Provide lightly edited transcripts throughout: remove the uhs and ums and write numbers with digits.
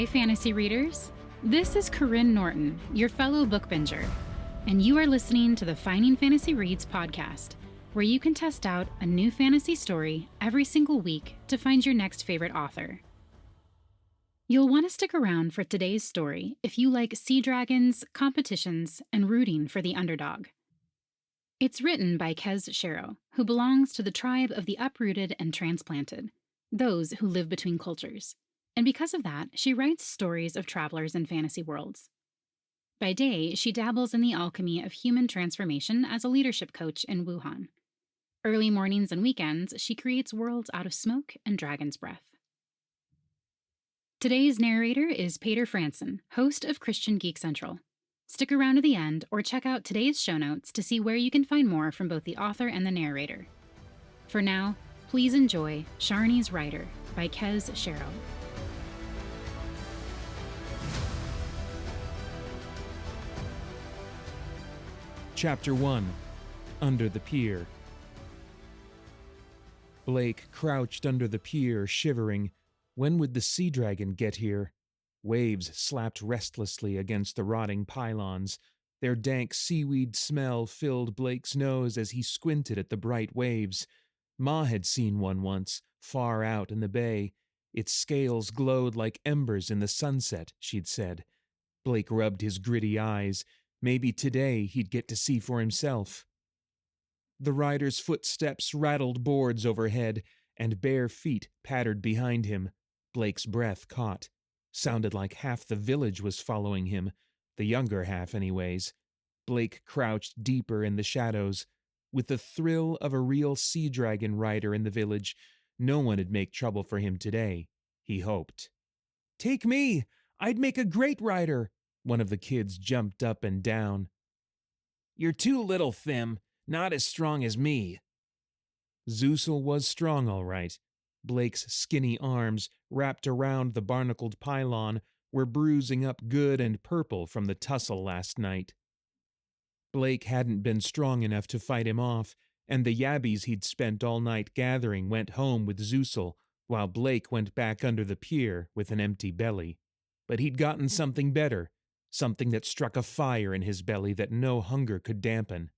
Hi, fantasy readers. This is Corinne Norton, your fellow book binger, and you are listening to the Finding Fantasy Reads podcast, where you can test out a new fantasy story every single week to find your next favorite author. You'll want to stick around for today's story if you like sea dragons, competitions, and rooting for the underdog. It's written by Kez Sharrow, who belongs to the tribe of the uprooted and transplanted, those who live between cultures. And because of that, she writes stories of travelers in fantasy worlds. By day, she dabbles in the alchemy of human transformation as a leadership coach in Wuhan. Early mornings and weekends, she creates worlds out of smoke and dragon's breath. Today's narrator is Paeter Frandsen, host of Christian Geek Central. Stick around to the end or check out today's show notes to see where you can find more from both the author and the narrator. For now, please enjoy Sharni's Writer by Kez Sharrow. Chapter 1. Under the Pier. Blake crouched under the pier, shivering. When would the sea dragon get here? Waves slapped restlessly against the rotting pylons. Their dank seaweed smell filled Blake's nose as he squinted at the bright waves. Ma had seen one once, far out in the bay. Its scales glowed like embers in the sunset, she'd said. Blake rubbed his gritty eyes. Maybe today he'd get to see for himself. The rider's footsteps rattled boards overhead, and bare feet pattered behind him. Blake's breath caught. Sounded like half the village was following him, the younger half anyways. Blake crouched deeper in the shadows. With the thrill of a real sea dragon rider in the village, no one would make trouble for him today, he hoped. "Take me! I'd make a great rider!" One of the kids jumped up and down. "You're too little, Thim. Not as strong as me." Zeusel was strong, all right. Blake's skinny arms, wrapped around the barnacled pylon, were bruising up good and purple from the tussle last night. Blake hadn't been strong enough to fight him off, and the yabbies he'd spent all night gathering went home with Zeusel, while Blake went back under the pier with an empty belly. But he'd gotten something better. Something that struck a fire in his belly that no hunger could dampen.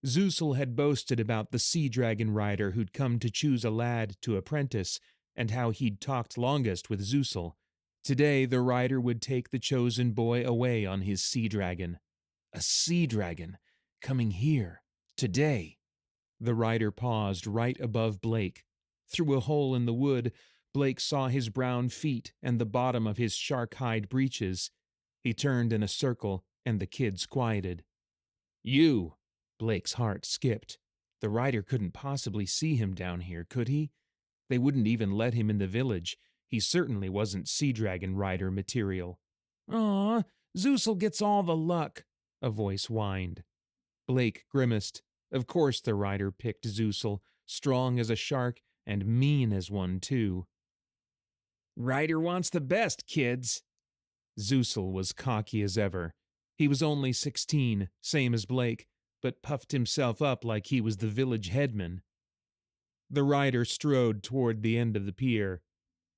Zeusel had boasted about the sea dragon rider who'd come to choose a lad to apprentice, and how he'd talked longest with Zeusel. Today the rider would take the chosen boy away on his sea dragon. A sea dragon, coming here, today. The rider paused right above Blake. Through a hole in the wood, Blake saw his brown feet and the bottom of his shark-hide breeches. He turned in a circle, and the kids quieted. "You!" Blake's heart skipped. The rider couldn't possibly see him down here, could he? They wouldn't even let him in the village. He certainly wasn't sea dragon rider material. "Aw, Zeusel gets all the luck," a voice whined. Blake grimaced. Of course the rider picked Zeusel, strong as a shark and mean as one, too. "Rider wants the best, kids." Zeusel was cocky as ever. He was only 16, same as Blake, but puffed himself up like he was the village headman. The rider strode toward the end of the pier.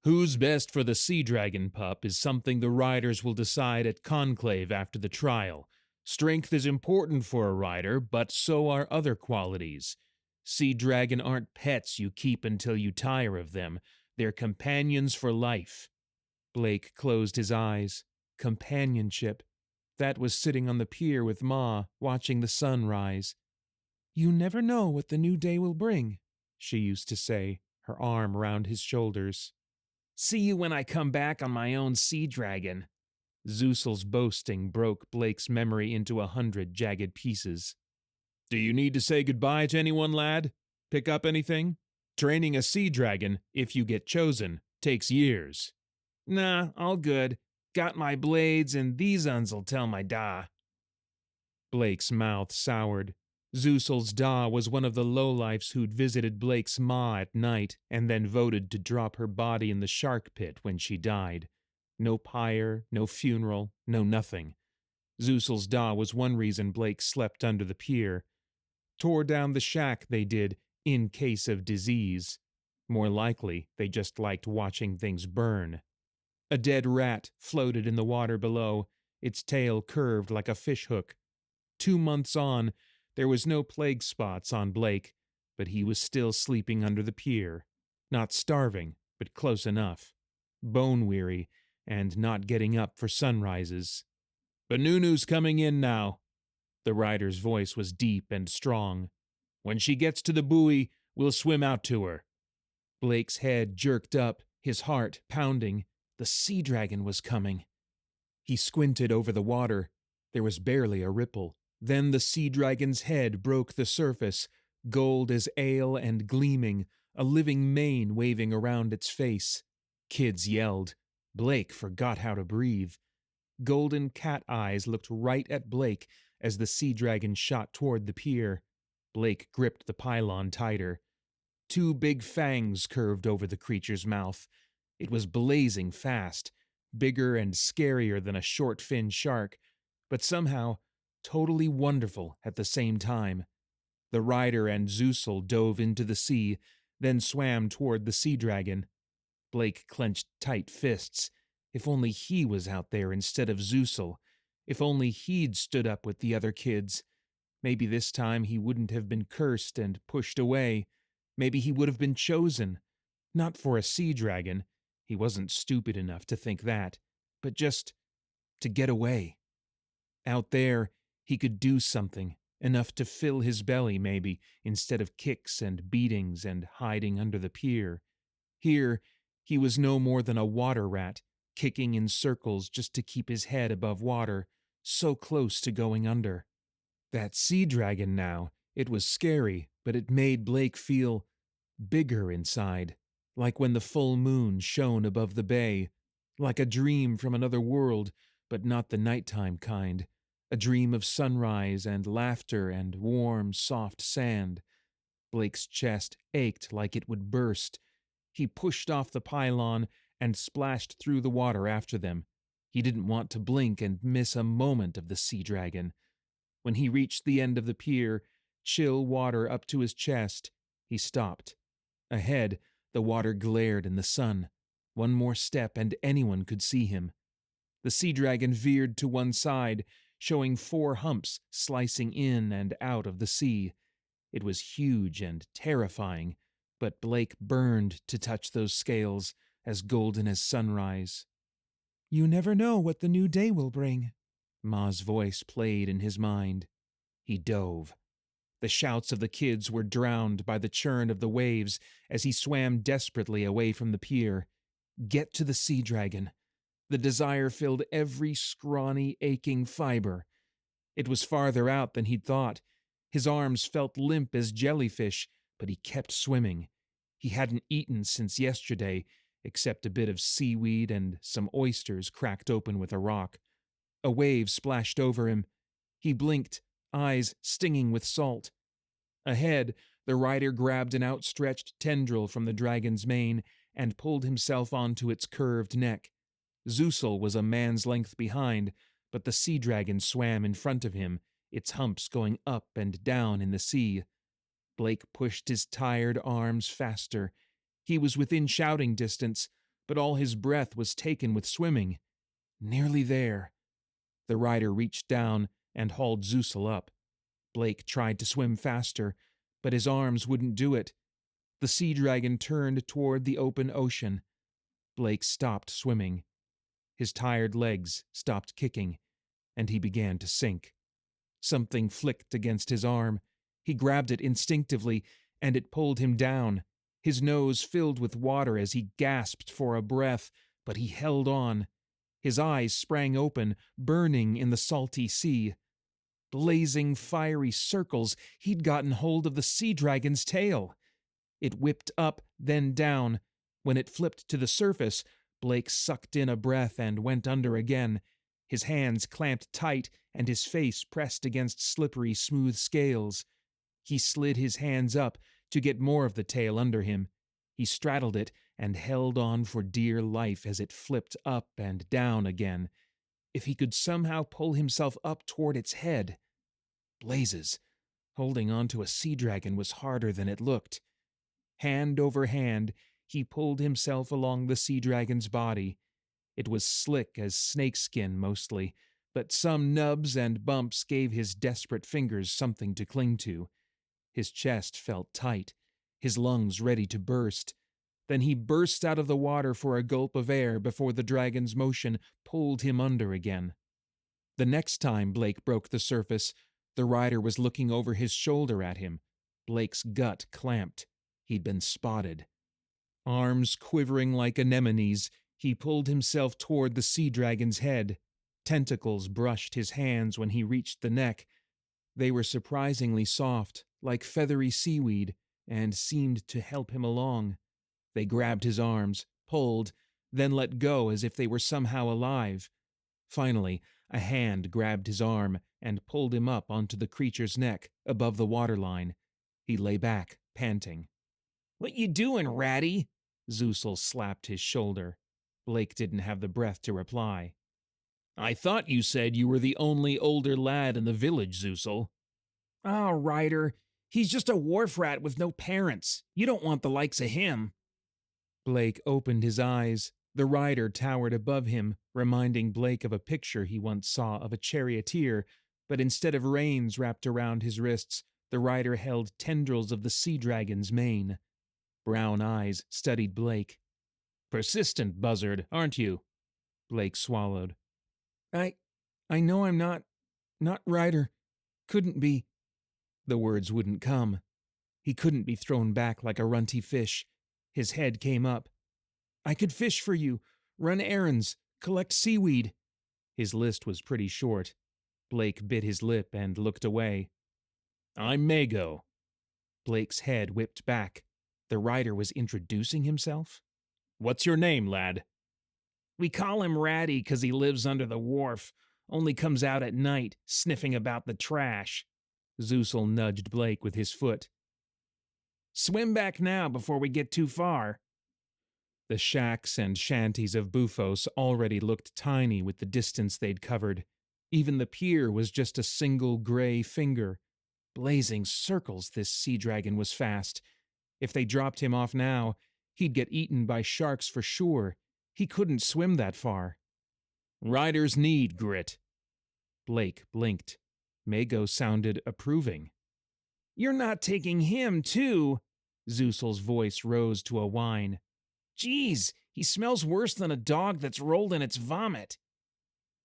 "Who's best for the sea dragon pup is something the riders will decide at conclave after the trial. Strength is important for a rider, but so are other qualities. Sea dragon aren't pets you keep until you tire of them. They're companions for life." Blake closed his eyes. Companionship. That was sitting on the pier with Ma, watching the sun rise. "You never know what the new day will bring," she used to say, her arm round his shoulders. "See you when I come back on my own sea dragon." Zeusel's boasting broke Blake's memory into 100 jagged pieces. "Do you need to say goodbye to anyone, lad? Pick up anything? Training a sea dragon, if you get chosen, takes years." "Nah, all good. Got my blades, and these uns'll tell my da." Blake's mouth soured. Zeusel's da was one of the lowlifes who'd visited Blake's ma at night and then voted to drop her body in the shark pit when she died. No pyre, no funeral, no nothing. Zeusel's da was one reason Blake slept under the pier. Tore down the shack, they did, in case of disease. More likely, they just liked watching things burn. A dead rat floated in the water below, its tail curved like a fishhook. 2 months on, there was no plague spots on Blake, but he was still sleeping under the pier. Not starving, but close enough. Bone-weary, and not getting up for sunrises. "But Nunu's coming in now." The rider's voice was deep and strong. "When she gets to the buoy, we'll swim out to her." Blake's head jerked up, his heart pounding. The sea dragon was coming. He squinted over the water. There was barely a ripple. Then the sea dragon's head broke the surface, gold as ale and gleaming, a living mane waving around its face. Kids yelled. Blake forgot how to breathe. Golden cat eyes looked right at Blake as the sea dragon shot toward the pier. Blake gripped the pylon tighter. 2 big fangs curved over the creature's mouth. It was blazing fast, bigger and scarier than a short-finned shark, but somehow totally wonderful at the same time. The rider and Zeusel dove into the sea, then swam toward the sea dragon. Blake clenched tight fists. If only he was out there instead of Zeusel. If only he'd stood up with the other kids. Maybe this time he wouldn't have been cursed and pushed away. Maybe he would have been chosen. Not for a sea dragon. He wasn't stupid enough to think that. But just to get away. Out there, he could do something, enough to fill his belly maybe, instead of kicks and beatings and hiding under the pier. Here, he was no more than a water rat, kicking in circles just to keep his head above water, so close to going under. That sea dragon now, it was scary, but it made Blake feel bigger inside, like when the full moon shone above the bay, like a dream from another world, but not the nighttime kind, a dream of sunrise and laughter and warm, soft sand. Blake's chest ached like it would burst. He pushed off the pylon and splashed through the water after them. He didn't want to blink and miss a moment of the sea dragon. When he reached the end of the pier, chill water up to his chest, he stopped. Ahead, the water glared in the sun. One more step and anyone could see him. The sea dragon veered to one side, showing 4 humps slicing in and out of the sea. It was huge and terrifying, but Blake burned to touch those scales, as golden as sunrise. "You never know what the new day will bring," Ma's voice played in his mind. He dove. The shouts of the kids were drowned by the churn of the waves as he swam desperately away from the pier. Get to the sea dragon. The desire filled every scrawny, aching fiber. It was farther out than he'd thought. His arms felt limp as jellyfish, but he kept swimming. He hadn't eaten since yesterday, except a bit of seaweed and some oysters cracked open with a rock. A wave splashed over him. He blinked, eyes stinging with salt. Ahead, the rider grabbed an outstretched tendril from the dragon's mane and pulled himself onto its curved neck. Zeusel was a man's length behind, but the sea dragon swam in front of him, its humps going up and down in the sea. Blake pushed his tired arms faster. He was within shouting distance, but all his breath was taken with swimming. Nearly there. The rider reached down and hauled Zeusel up. Blake tried to swim faster, but his arms wouldn't do it. The sea dragon turned toward the open ocean. Blake stopped swimming. His tired legs stopped kicking, and he began to sink. Something flicked against his arm. He grabbed it instinctively, and it pulled him down. His nose filled with water as he gasped for a breath, but he held on. His eyes sprang open, burning in the salty sea. Blazing fiery circles, he'd gotten hold of the sea dragon's tail. It whipped up, then down. When it flipped to the surface, Blake sucked in a breath and went under again. His hands clamped tight and his face pressed against slippery, smooth scales. He slid his hands up to get more of the tail under him. He straddled it and held on for dear life as it flipped up and down again. If he could somehow pull himself up toward its head. Blazes! Holding on to a sea dragon was harder than it looked. Hand over hand, he pulled himself along the sea dragon's body. It was slick as snakeskin mostly, but some nubs and bumps gave his desperate fingers something to cling to. His chest felt tight, his lungs ready to burst. Then he burst out of the water for a gulp of air before the dragon's motion pulled him under again. The next time Blake broke the surface, the rider was looking over his shoulder at him. Blake's gut clamped. He'd been spotted. Arms quivering like anemones, he pulled himself toward the sea dragon's head. Tentacles brushed his hands when he reached the neck. They were surprisingly soft, like feathery seaweed, and seemed to help him along. They grabbed his arms, pulled, then let go as if they were somehow alive. Finally, a hand grabbed his arm and pulled him up onto the creature's neck, above the waterline. He lay back, panting. "What you doing, Ratty?" Zeusel slapped his shoulder. Blake didn't have the breath to reply. "I thought you said you were the only older lad in the village, Zeusel." "Oh, Ryder, he's just a wharf rat with no parents. You don't want the likes of him." Blake opened his eyes. The rider towered above him, reminding Blake of a picture he once saw of a charioteer, but instead of reins wrapped around his wrists, the rider held tendrils of the sea dragon's mane. Brown eyes studied Blake. "Persistent buzzard, aren't you?" Blake swallowed. I know I'm not Ryder. Couldn't be." The words wouldn't come. He couldn't be thrown back like a runty fish. His head came up. "I could fish for you, run errands, collect seaweed." His list was pretty short. Blake bit his lip and looked away. "I'm Mago." Blake's head whipped back. The rider was introducing himself? "What's your name, lad?" "We call him Ratty 'cause he lives under the wharf, only comes out at night, sniffing about the trash." Zeusel nudged Blake with his foot. "Swim back now before we get too far." The shacks and shanties of Bufos already looked tiny with the distance they'd covered. Even the pier was just a single gray finger. Blazing circles, this sea dragon was fast. If they dropped him off now, he'd get eaten by sharks for sure. He couldn't swim that far. "Riders need grit." Blake blinked. Mago sounded approving. "You're not taking him, too?" Zeusel's voice rose to a whine. "Geez, he smells worse than a dog that's rolled in its vomit."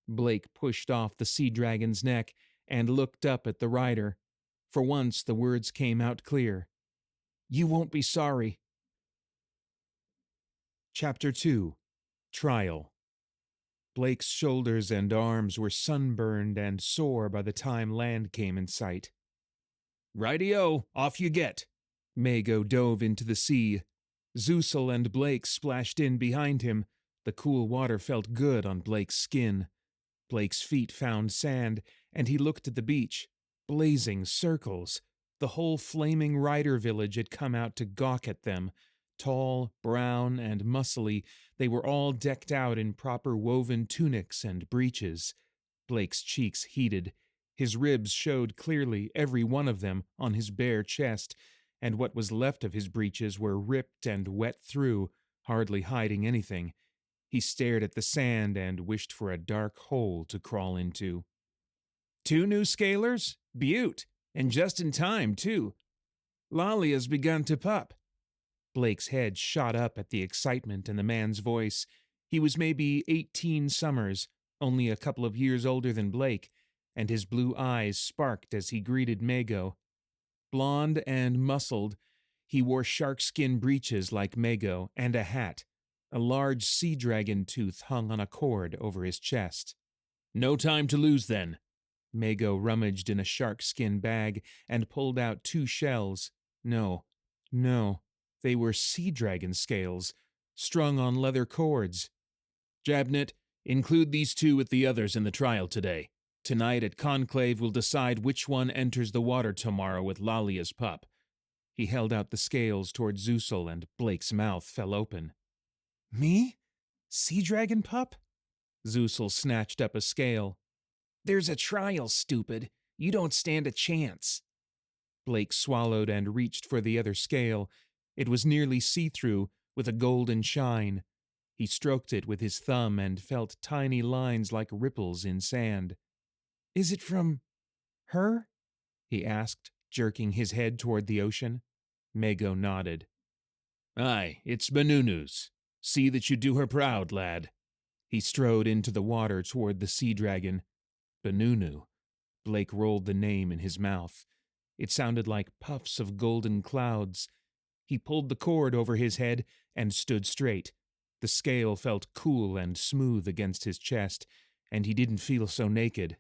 Blake pushed off the sea dragon's neck and looked up at the rider. For once, the words came out clear. "You won't be sorry." Chapter 2. Trial. Blake's shoulders and arms were sunburned and sore by the time land came in sight. "Righty-o, off you get." Mago dove into the sea. Zeusel and Blake splashed in behind him. The cool water felt good on Blake's skin. Blake's feet found sand, and he looked at the beach. Blazing circles. The whole flaming rider village had come out to gawk at them. Tall, brown, and muscly, they were all decked out in proper woven tunics and breeches. Blake's cheeks heated. His ribs showed clearly, every one of them, on his bare chest, and what was left of his breeches were ripped and wet through, hardly hiding anything. He stared at the sand and wished for a dark hole to crawl into. "2 new scalers? Beaut! And just in time, too. Lalia's begun to pup." Blake's head shot up at the excitement in the man's voice. He was maybe 18 summers, only a couple of years older than Blake, and his blue eyes sparked as he greeted Mago. Blond and muscled, he wore sharkskin breeches like Mago and a hat. A large sea dragon tooth hung on a cord over his chest. "No time to lose, then." Mago rummaged in a sharkskin bag and pulled out 2 shells. No, they were sea dragon scales, strung on leather cords. "Jabnet, include these 2 with the others in the trial today. Tonight at Conclave we'll decide which one enters the water tomorrow with Lalia's pup." He held out the scales toward Zeusel, and Blake's mouth fell open. "Me? Sea dragon pup?" Zeusel snatched up a scale. "There's a trial, stupid. You don't stand a chance." Blake swallowed and reached for the other scale. It was nearly see-through, with a golden shine. He stroked it with his thumb and felt tiny lines like ripples in sand. "Is it from her?" he asked, jerking his head toward the ocean. Mago nodded. "Aye, it's Benunu's. See that you do her proud, lad." He strode into the water toward the sea dragon. Benunu. Blake rolled the name in his mouth. It sounded like puffs of golden clouds. He pulled the cord over his head and stood straight. The scale felt cool and smooth against his chest, and he didn't feel so naked.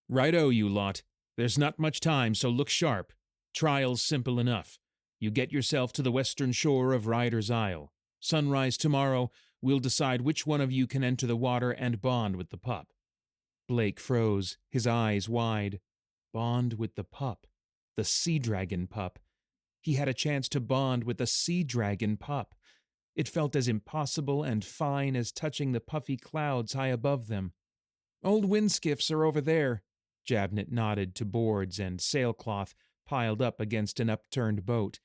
"Righto, you lot. There's not much time, so look sharp. Trial's simple enough. You get yourself to the western shore of Ryder's Isle. Sunrise tomorrow, we'll decide which one of you can enter the water and bond with the pup." Blake froze, his eyes wide. Bond with the pup. The sea dragon pup. He had a chance to bond with a sea dragon pup. It felt as impossible and fine as touching the puffy clouds high above them. "Old windskiffs are over there." Jabnett nodded to boards and sailcloth piled up against an upturned boat.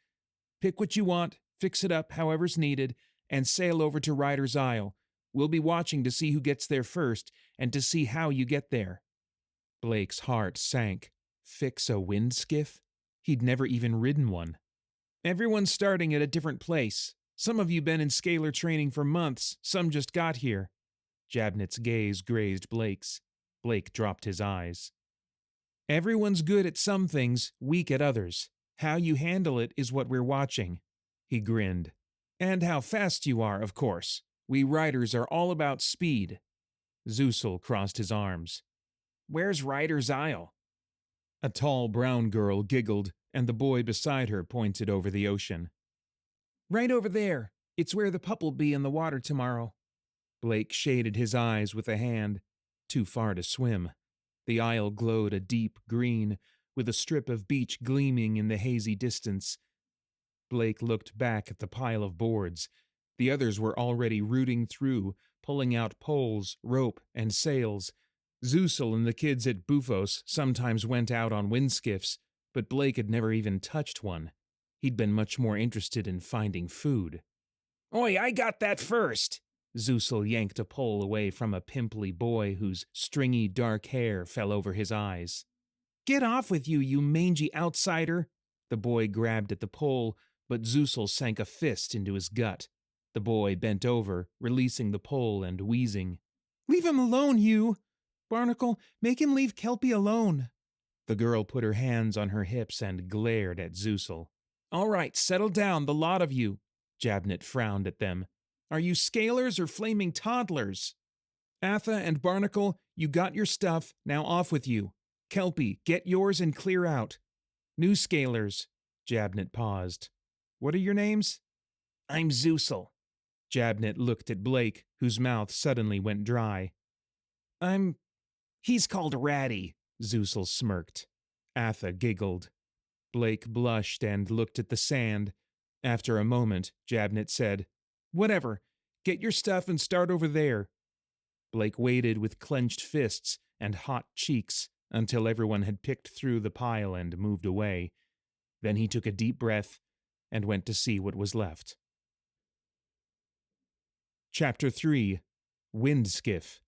"Pick what you want, fix it up however's needed, and sail over to Ryder's Isle. We'll be watching to see who gets there first and to see how you get there." Blake's heart sank. Fix a windskiff? He'd never even ridden one. "Everyone's starting at a different place. Some of you been in scalar training for months, some just got here." Jabnett's gaze grazed Blake's. Blake dropped his eyes. "Everyone's good at some things, weak at others. How you handle it is what we're watching." He grinned. "And how fast you are, of course. We riders are all about speed." Zeusel crossed his arms. "Where's Ryder's Isle?" A tall brown girl giggled, and the boy beside her pointed over the ocean. "Right over there. It's where the pup'll be in the water tomorrow." Blake shaded his eyes with a hand. Too far to swim. The isle glowed a deep green, with a strip of beach gleaming in the hazy distance. Blake looked back at the pile of boards. The others were already rooting through, pulling out poles, rope, and sails. Zeusel and the kids at Bufos sometimes went out on windskiffs, but Blake had never even touched one. He'd been much more interested in finding food. "Oi, I got that first!" Zeusel yanked a pole away from a pimply boy whose stringy dark hair fell over his eyes. "Get off with you, you mangy outsider!" The boy grabbed at the pole, but Zeusel sank a fist into his gut. The boy bent over, releasing the pole and wheezing. "Leave him alone, you! Barnacle, make him leave Kelpie alone." The girl put her hands on her hips and glared at Zeusel. "All right, settle down, the lot of you." Jabnett frowned at them. "Are you scalers or flaming toddlers? Atha and Barnacle, you got your stuff, now off with you. Kelpie, get yours and clear out. New scalers." Jabnett paused. "What are your names?" "I'm Zeusel." Jabnett looked at Blake, whose mouth suddenly went dry. He's called Ratty," Zeusel smirked. Atha giggled. Blake blushed and looked at the sand. After a moment, Jabnett said, "Whatever. Get your stuff and start over there." Blake waited with clenched fists and hot cheeks until everyone had picked through the pile and moved away. Then he took a deep breath and went to see what was left. Chapter 3. Windskiff.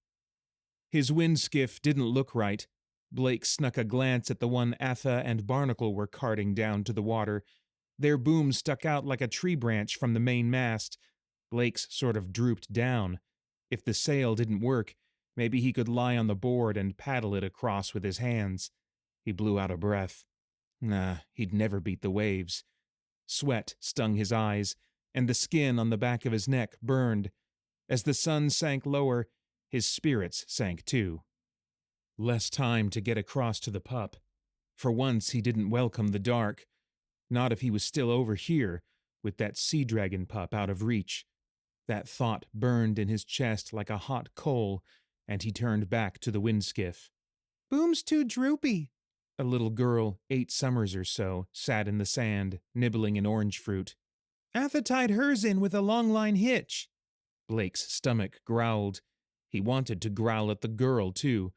His windskiff didn't look right. Blake snuck a glance at the one Atha and Barnacle were carting down to the water. Their boom stuck out like a tree branch from the main mast. Blake's sort of drooped down. If the sail didn't work, maybe he could lie on the board and paddle it across with his hands. He blew out a breath. Nah, he'd never beat the waves. Sweat stung his eyes, and the skin on the back of his neck burned. As the sun sank lower, his spirits sank too. Less time to get across to the pup. For once he didn't welcome the dark. Not if he was still over here, with that sea dragon pup out of reach. That thought burned in his chest like a hot coal, and he turned back to the windskiff. "Boom's too droopy." A little girl, 8 summers or so, sat in the sand, nibbling an orange fruit. "Atha tied hers in with a long line hitch." Blake's stomach growled. He wanted to growl at the girl, too,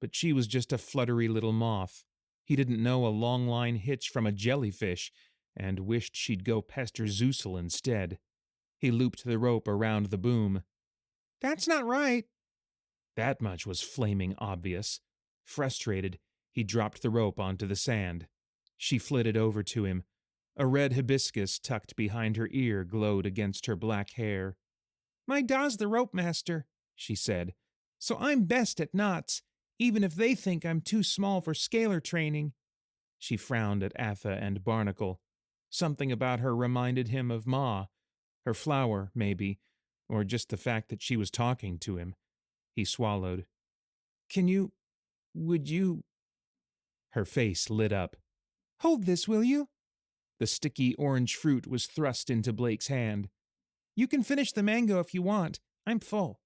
but she was just a fluttery little moth. He didn't know a long line hitch from a jellyfish, and wished she'd go pester Zeusel instead. He looped the rope around the boom. That's not right. That much was flaming obvious. Frustrated, he dropped the rope onto the sand. She flitted over to him. A red hibiscus tucked behind her ear glowed against her black hair. My da's the rope master, she said, so I'm best at knots, even if they think I'm too small for scalar training. She frowned at Atha and Barnacle. Something about her reminded him of Ma, her flower, maybe, or just the fact that she was talking to him. He swallowed. Would you? Her face lit up. Hold this, will you? The sticky orange fruit was thrust into Blake's hand. You can finish the mango if you want. I'm full.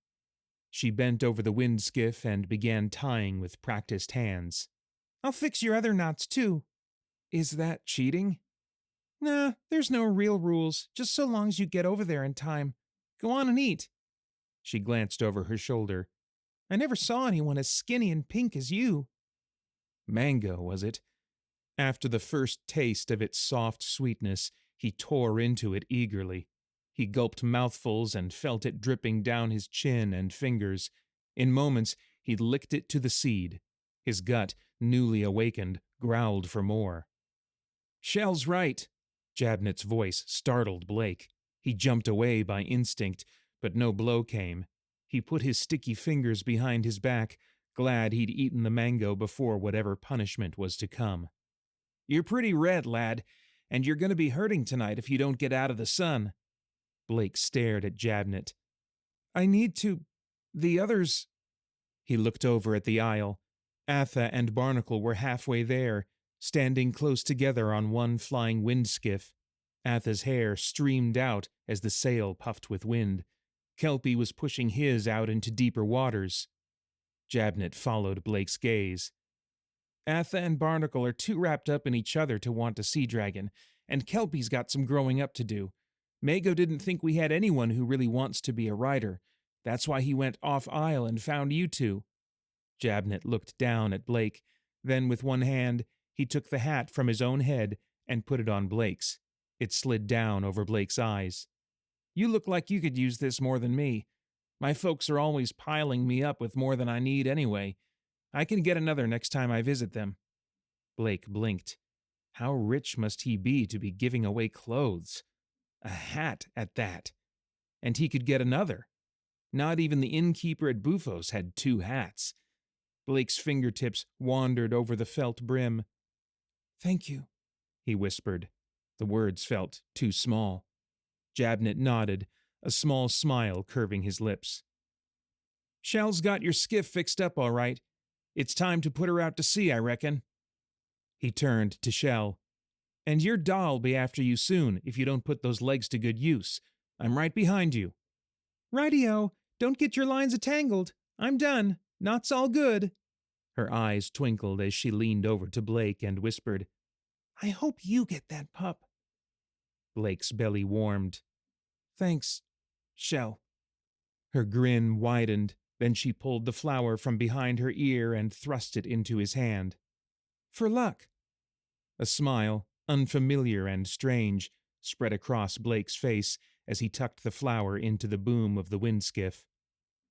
She bent over the wind skiff and began tying with practiced hands. I'll fix your other knots, too. Is that cheating? Nah, there's no real rules, just so long as you get over there in time. Go on and eat. She glanced over her shoulder. I never saw anyone as skinny and pink as you. Mango, was it? After the first taste of its soft sweetness, he tore into it eagerly. He gulped mouthfuls and felt it dripping down his chin and fingers. In moments, he licked it to the seed. His gut, newly awakened, growled for more. Shell's right. Jabnet's voice startled Blake. He jumped away by instinct, but no blow came. He put his sticky fingers behind his back, glad he'd eaten the mango before whatever punishment was to come. You're pretty red, lad, and you're going to be hurting tonight if you don't get out of the sun. Blake stared at Jabnet. I need to. The others. He looked over at the aisle. Atha and Barnacle were halfway there, standing close together on one flying wind skiff. Atha's hair streamed out as the sail puffed with wind. Kelpie was pushing his out into deeper waters. Jabnet followed Blake's gaze. Atha and Barnacle are too wrapped up in each other to want a sea dragon, and Kelpie's got some growing up to do. Mago didn't think we had anyone who really wants to be a rider. That's why he went off-isle and found you two. Jabnet looked down at Blake. Then, with one hand, he took the hat from his own head and put it on Blake's. It slid down over Blake's eyes. You look like you could use this more than me. My folks are always piling me up with more than I need anyway. I can get another next time I visit them. Blake blinked. How rich must he be to be giving away clothes? A hat at that. And he could get another. Not even the innkeeper at Bufos had 2 hats. Blake's fingertips wandered over the felt brim. Thank you, he whispered. The words felt too small. Jabnet nodded, a small smile curving his lips. Shell's got your skiff fixed up all right. It's time to put her out to sea, I reckon. He turned to Shell. And your da'll be after you soon if you don't put those legs to good use. I'm right behind you. Righty-o. Don't get your lines a-tangled. I'm done. Knots all good. Her eyes twinkled as she leaned over to Blake and whispered, I hope you get that pup. Blake's belly warmed. Thanks, Shell. Her grin widened, then she pulled the flower from behind her ear and thrust it into his hand. For luck. A smile, unfamiliar and strange, spread across Blake's face as he tucked the flower into the boom of the windskiff.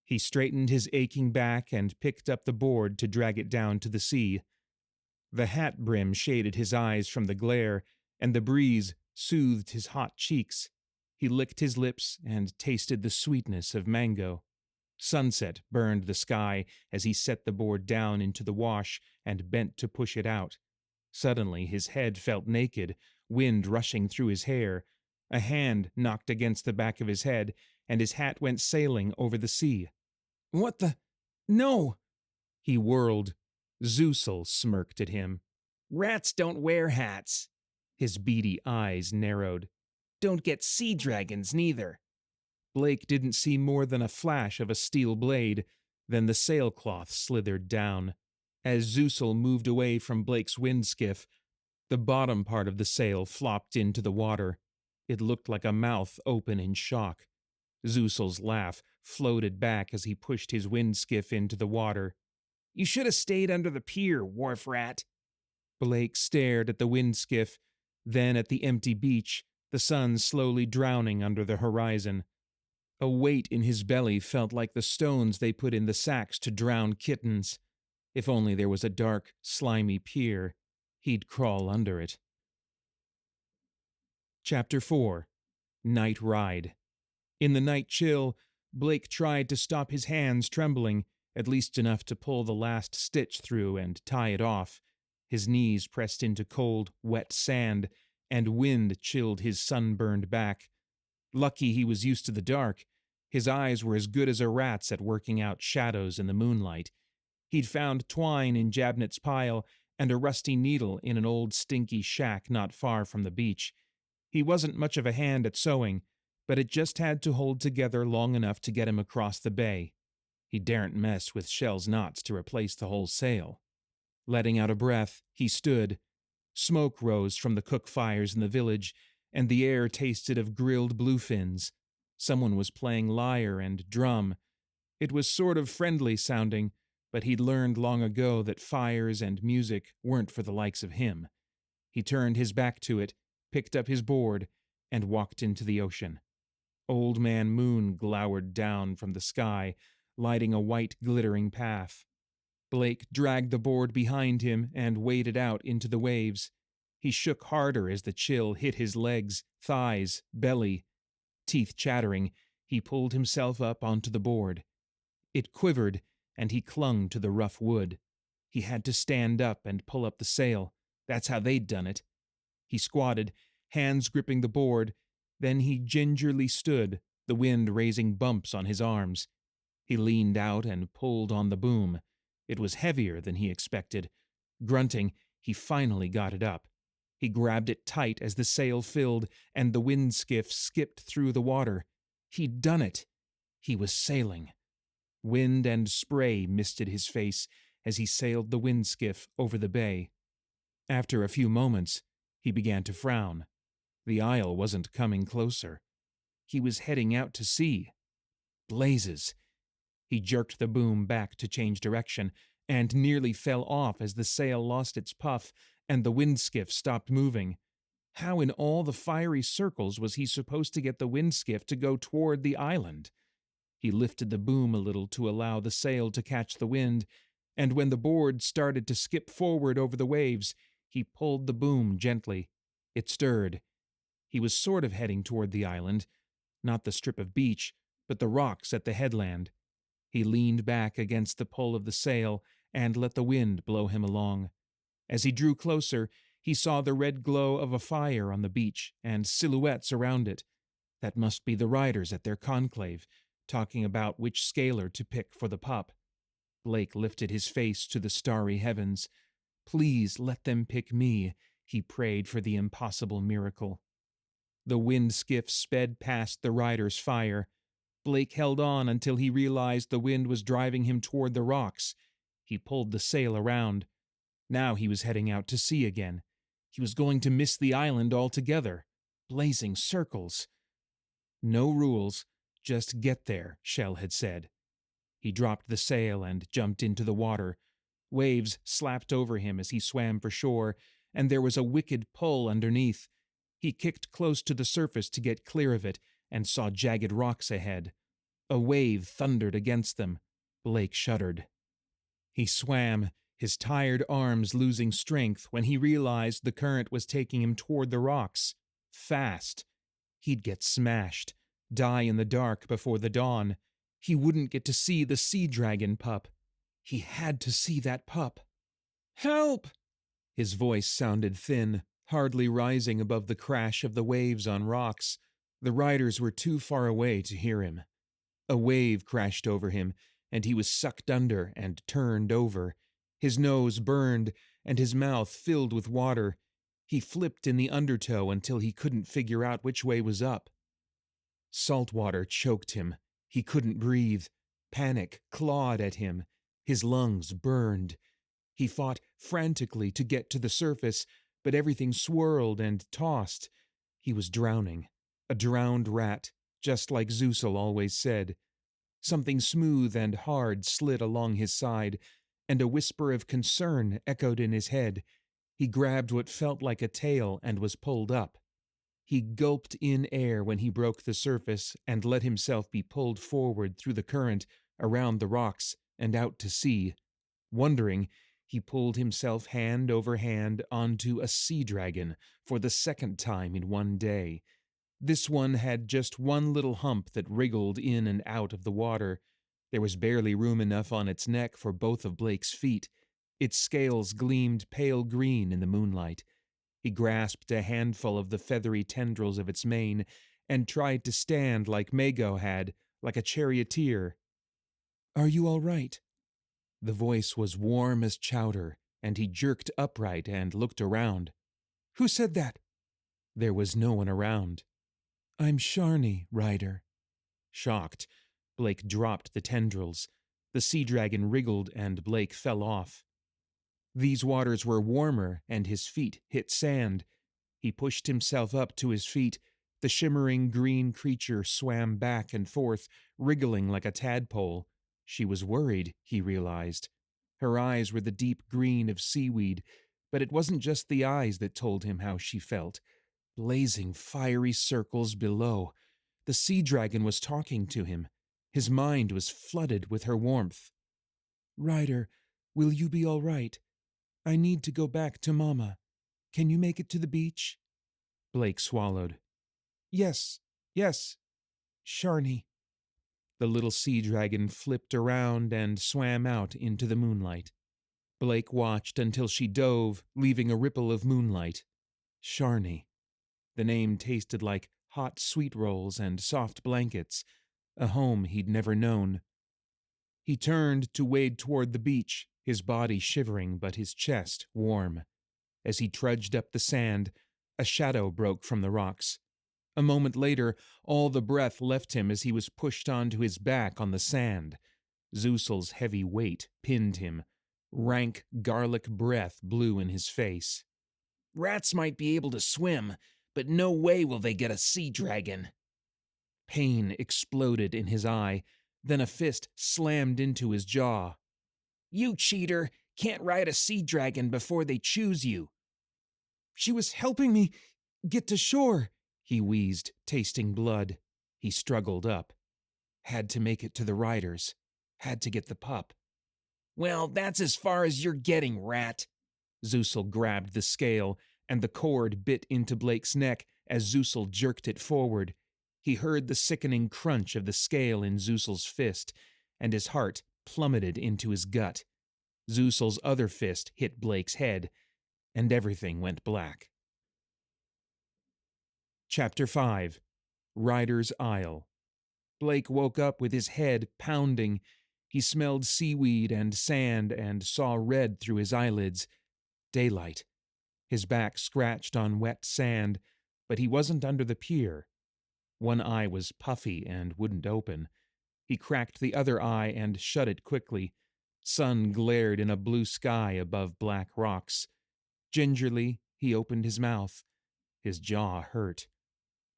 He straightened his aching back and picked up the board to drag it down to the sea. The hat brim shaded his eyes from the glare, and the breeze soothed his hot cheeks. He licked his lips and tasted the sweetness of mango. Sunset burned the sky as he set the board down into the wash and bent to push it out. Suddenly his head felt naked, wind rushing through his hair. A hand knocked against the back of his head, and his hat went sailing over the sea. What the? No! He whirled. Zeusel smirked at him. Rats don't wear hats. His beady eyes narrowed. Don't get sea dragons, neither. Blake didn't see more than a flash of a steel blade. Then the sailcloth slithered down. As Zeusel moved away from Blake's windskiff, the bottom part of the sail flopped into the water. It looked like a mouth open in shock. Zeusel's laugh floated back as he pushed his windskiff into the water. You should have stayed under the pier, wharf rat. Blake stared at the windskiff, then at the empty beach, the sun slowly drowning under the horizon. A weight in his belly felt like the stones they put in the sacks to drown kittens. If only there was a dark, slimy pier, he'd crawl under it. Chapter 4. Night Ride. In the night chill, Blake tried to stop his hands trembling, at least enough to pull the last stitch through and tie it off. His knees pressed into cold, wet sand, and wind chilled his sunburned back. Lucky he was used to the dark. His eyes were as good as a rat's at working out shadows in the moonlight. He'd found twine in Jabnet's pile and a rusty needle in an old stinky shack not far from the beach. He wasn't much of a hand at sewing, but it just had to hold together long enough to get him across the bay. He daren't mess with Shell's knots to replace the whole sail. Letting out a breath, he stood. Smoke rose from the cook fires in the village, and the air tasted of grilled bluefins. Someone was playing lyre and drum. It was sort of friendly sounding, but he'd learned long ago that fires and music weren't for the likes of him. He turned his back to it, picked up his board, and walked into the ocean. Old Man Moon glowered down from the sky, lighting a white glittering path. Blake dragged the board behind him and waded out into the waves. He shook harder as the chill hit his legs, thighs, belly. Teeth chattering, he pulled himself up onto the board. It quivered, and he clung to the rough wood. He had to stand up and pull up the sail. That's how they'd done it. He squatted, hands gripping the board. Then he gingerly stood, the wind raising bumps on his arms. He leaned out and pulled on the boom. It was heavier than he expected. Grunting, he finally got it up. He grabbed it tight as the sail filled and the wind skiff skipped through the water. He'd done it. He was sailing. Wind and spray misted his face as he sailed the wind skiff over the bay. After a few moments, he began to frown. The isle wasn't coming closer. He was heading out to sea. Blazes! He jerked the boom back to change direction and nearly fell off as the sail lost its puff and the wind skiff stopped moving. How in all the fiery circles was he supposed to get the wind skiff to go toward the island? He lifted the boom a little to allow the sail to catch the wind, and when the board started to skip forward over the waves, he pulled the boom gently. It stirred. He was sort of heading toward the island, not the strip of beach, but the rocks at the headland. He leaned back against the pull of the sail and let the wind blow him along. As he drew closer, he saw the red glow of a fire on the beach and silhouettes around it. That must be the riders at their conclave, talking about which scaler to pick for the pup. Blake lifted his face to the starry heavens. Please let them pick me, he prayed for the impossible miracle. The wind skiff sped past the riders' fire. Blake held on until he realized the wind was driving him toward the rocks. He pulled the sail around. Now he was heading out to sea again. He was going to miss the island altogether. Blazing circles. No rules, just get there, Shell had said. He dropped the sail and jumped into the water. Waves slapped over him as he swam for shore, and there was a wicked pull underneath. He kicked close to the surface to get clear of it and saw jagged rocks ahead. A wave thundered against them. Blake shuddered. He swam, his tired arms losing strength when he realized the current was taking him toward the rocks. Fast. He'd get smashed, die in the dark before the dawn. He wouldn't get to see the sea dragon pup. He had to see that pup. Help! His voice sounded thin, hardly rising above the crash of the waves on rocks. The riders were too far away to hear him. A wave crashed over him, and he was sucked under and turned over. His nose burned, and his mouth filled with water. He flipped in the undertow until he couldn't figure out which way was up. Salt water choked him. He couldn't breathe. Panic clawed at him. His lungs burned. He fought frantically to get to the surface, but everything swirled and tossed. He was drowning. A drowned rat, just like Zeusel always said. Something smooth and hard slid along his side, and a whisper of concern echoed in his head. He grabbed what felt like a tail and was pulled up. He gulped in air when he broke the surface and let himself be pulled forward through the current, around the rocks, and out to sea. Wondering, he pulled himself hand over hand onto a sea dragon for the second time in one day. This one had just one little hump that wriggled in and out of the water. There was barely room enough on its neck for both of Blake's feet. Its scales gleamed pale green in the moonlight. He grasped a handful of the feathery tendrils of its mane and tried to stand like Mago had, like a charioteer. "Are you all right?" The voice was warm as chowder, and he jerked upright and looked around. "Who said that?" There was no one around. "I'm Sharni, Rider." Shocked, Blake dropped the tendrils. The sea dragon wriggled and Blake fell off. These waters were warmer and his feet hit sand. He pushed himself up to his feet. The shimmering green creature swam back and forth, wriggling like a tadpole. She was worried, he realized. Her eyes were the deep green of seaweed, but it wasn't just the eyes that told him how she felt. Blazing fiery circles below. The sea dragon was talking to him. His mind was flooded with her warmth. "Ryder, will you be all right? I need to go back to Mama. Can you make it to the beach?" Blake swallowed. Yes. Sharni." The little sea dragon flipped around and swam out into the moonlight. Blake watched until she dove, leaving a ripple of moonlight. Sharni. The name tasted like hot sweet rolls and soft blankets, a home he'd never known. He turned to wade toward the beach, his body shivering but his chest warm. As he trudged up the sand, a shadow broke from the rocks. A moment later, all the breath left him as he was pushed onto his back on the sand. Zeusel's heavy weight pinned him. Rank garlic breath blew in his face. "Rats might be able to swim, but no way will they get a sea dragon." Pain exploded in his eye, then a fist slammed into his jaw. "You cheater! Can't ride a sea dragon before they choose you." "She was helping me get to shore," he wheezed, tasting blood. He struggled up. Had to make it to the riders. Had to get the pup. "Well, that's as far as you're getting, rat." Zeusel grabbed the scale, and the cord bit into Blake's neck as Zeusel jerked it forward. He heard the sickening crunch of the scale in Zeusel's fist, and his heart plummeted into his gut. Zeusel's other fist hit Blake's head, and everything went black. Chapter 5. Rider's Isle. Blake woke up with his head pounding. He smelled seaweed and sand and saw red through his eyelids. Daylight. His back scratched on wet sand, but he wasn't under the pier. One eye was puffy and wouldn't open. He cracked the other eye and shut it quickly. Sun glared in a blue sky above black rocks. Gingerly, he opened his mouth. His jaw hurt.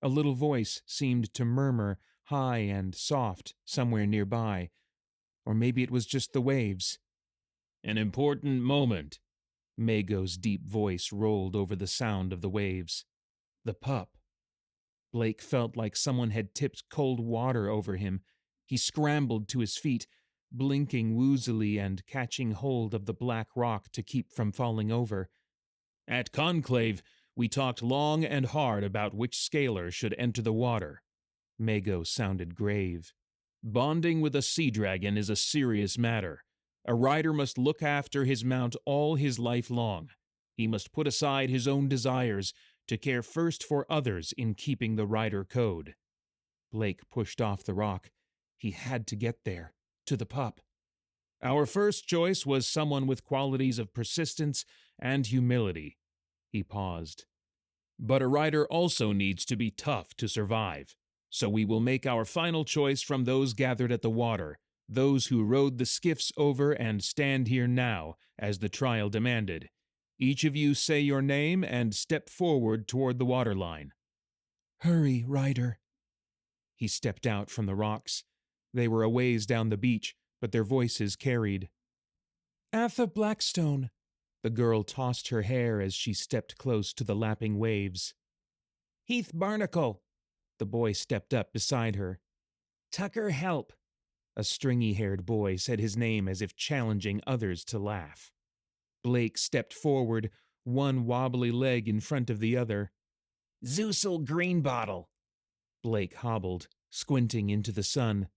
A little voice seemed to murmur, high and soft, somewhere nearby. Or maybe it was just the waves. "An important moment." Mago's deep voice rolled over the sound of the waves. The pup. Blake felt like someone had tipped cold water over him. He scrambled to his feet, blinking woozily and catching hold of the black rock to keep from falling over. "At Conclave, we talked long and hard about which scaler should enter the water." Mago sounded grave. "Bonding with a sea dragon is a serious matter. A rider must look after his mount all his life long. He must put aside his own desires to care first for others in keeping the rider code." Blake pushed off the rock. He had to get there, to the pup. "Our first choice was someone with qualities of persistence and humility." He paused. "But a rider also needs to be tough to survive. So we will make our final choice from those gathered at the water, those who rowed the skiffs over and stand here now, as the trial demanded. Each of you say your name and step forward toward the waterline." "Hurry, Rider." He stepped out from the rocks. They were a ways down the beach, but their voices carried. "Atha Blackstone." The girl tossed her hair as she stepped close to the lapping waves. Heath Barnacle. The boy stepped up beside her. Tucker, help. A stringy-haired boy said his name as if challenging others to laugh. Blake stepped forward, one wobbly leg in front of the other. Zeusel Greenbottle. Blake hobbled, squinting into the sun.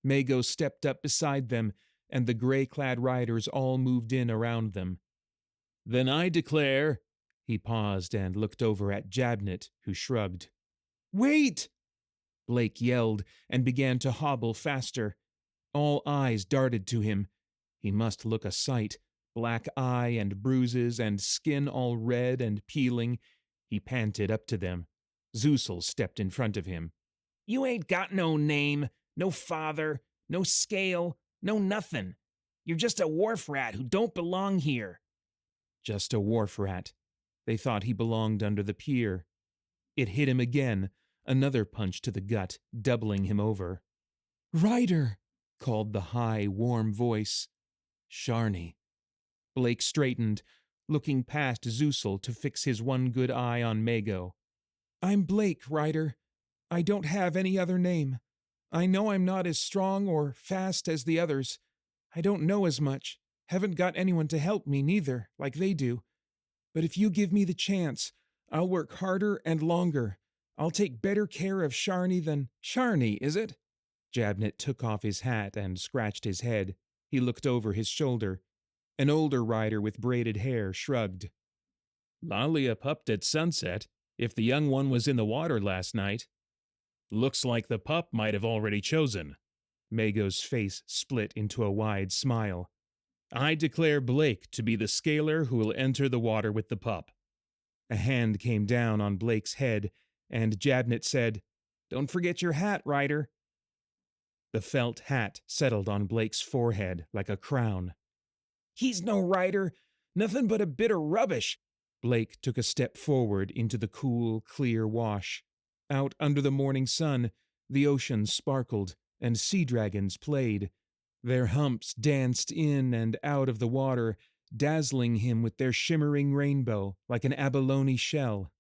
Mago stepped up beside them, and the gray-clad riders all moved in around them. Then I declare... He paused and looked over at Jabnet, who shrugged. Wait! Blake yelled and began to hobble faster. All eyes darted to him. He must look a sight, black eye and bruises and skin all red and peeling. He panted up to them. Zeusel stepped in front of him. You ain't got no name, no father, no scale, no nothing. You're just a wharf rat who don't belong here. Just a wharf rat. They thought he belonged under the pier. It hit him again, another punch to the gut, doubling him over. Ryder, called the high, warm voice. Sharni. Blake straightened, looking past Zeusel to fix his one good eye on Mago. I'm Blake, Ryder. I don't have any other name. I know I'm not as strong or fast as the others. I don't know as much. Haven't got anyone to help me, neither, like they do. But if you give me the chance, I'll work harder and longer. I'll take better care of Sharni than... Sharni, is it? Jabnet took off his hat and scratched his head. He looked over his shoulder. An older rider with braided hair shrugged. Lalia pupped at sunset, if the young one was in the water last night. Looks like the pup might have already chosen. Mago's face split into a wide smile. I declare Blake to be the scaler who will enter the water with the pup. A hand came down on Blake's head, and Jabnet said, Don't forget your hat, Ryder. The felt hat settled on Blake's forehead like a crown. He's no rider, nothing but a bit of rubbish. Blake took a step forward into the cool, clear wash. Out under the morning sun, the ocean sparkled, and sea dragons played. Their humps danced in and out of the water, dazzling him with their shimmering rainbow like an abalone shell.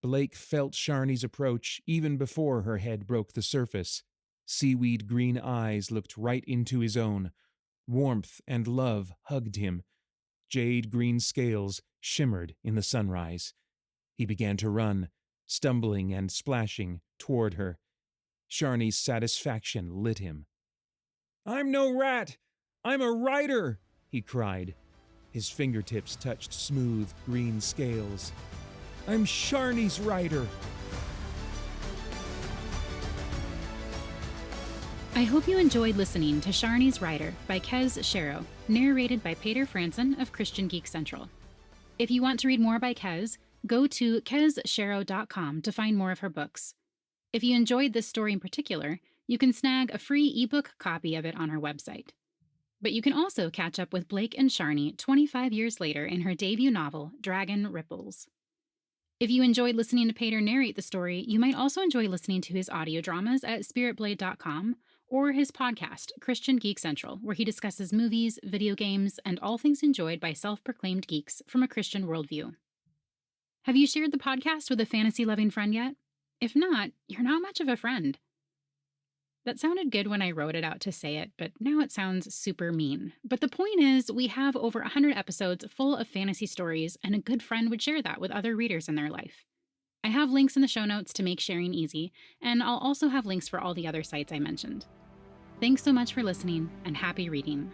Blake felt Sharni's approach even before her head broke the surface. Seaweed green eyes looked right into his own. Warmth and love hugged him. Jade green scales shimmered in the sunrise. He began to run, stumbling and splashing, toward her. Sharni's satisfaction lit him. I'm no rat! I'm a rider! He cried. His fingertips touched smooth green scales. I'm Sharni's rider! I hope you enjoyed listening to Sharni's Rider by Kez Sharrow, narrated by Paeter Frandsen of Christian Geek Central. If you want to read more by Kez, go to kezsharrow.com to find more of her books. If you enjoyed this story in particular, you can snag a free ebook copy of it on her website. But you can also catch up with Blake and Sharni 25 years later in her debut novel, Dragon Ripples. If you enjoyed listening to Paeter narrate the story, you might also enjoy listening to his audio dramas at spiritblade.com or his podcast, Christian Geek Central, where he discusses movies, video games, and all things enjoyed by self-proclaimed geeks from a Christian worldview. Have you shared the podcast with a fantasy-loving friend yet? If not, you're not much of a friend. That sounded good when I wrote it out to say it, but now it sounds super mean. But the point is, we have over 100 episodes full of fantasy stories, and a good friend would share that with other readers in their life. I have links in the show notes to make sharing easy, and I'll also have links for all the other sites I mentioned. Thanks so much for listening, and happy reading.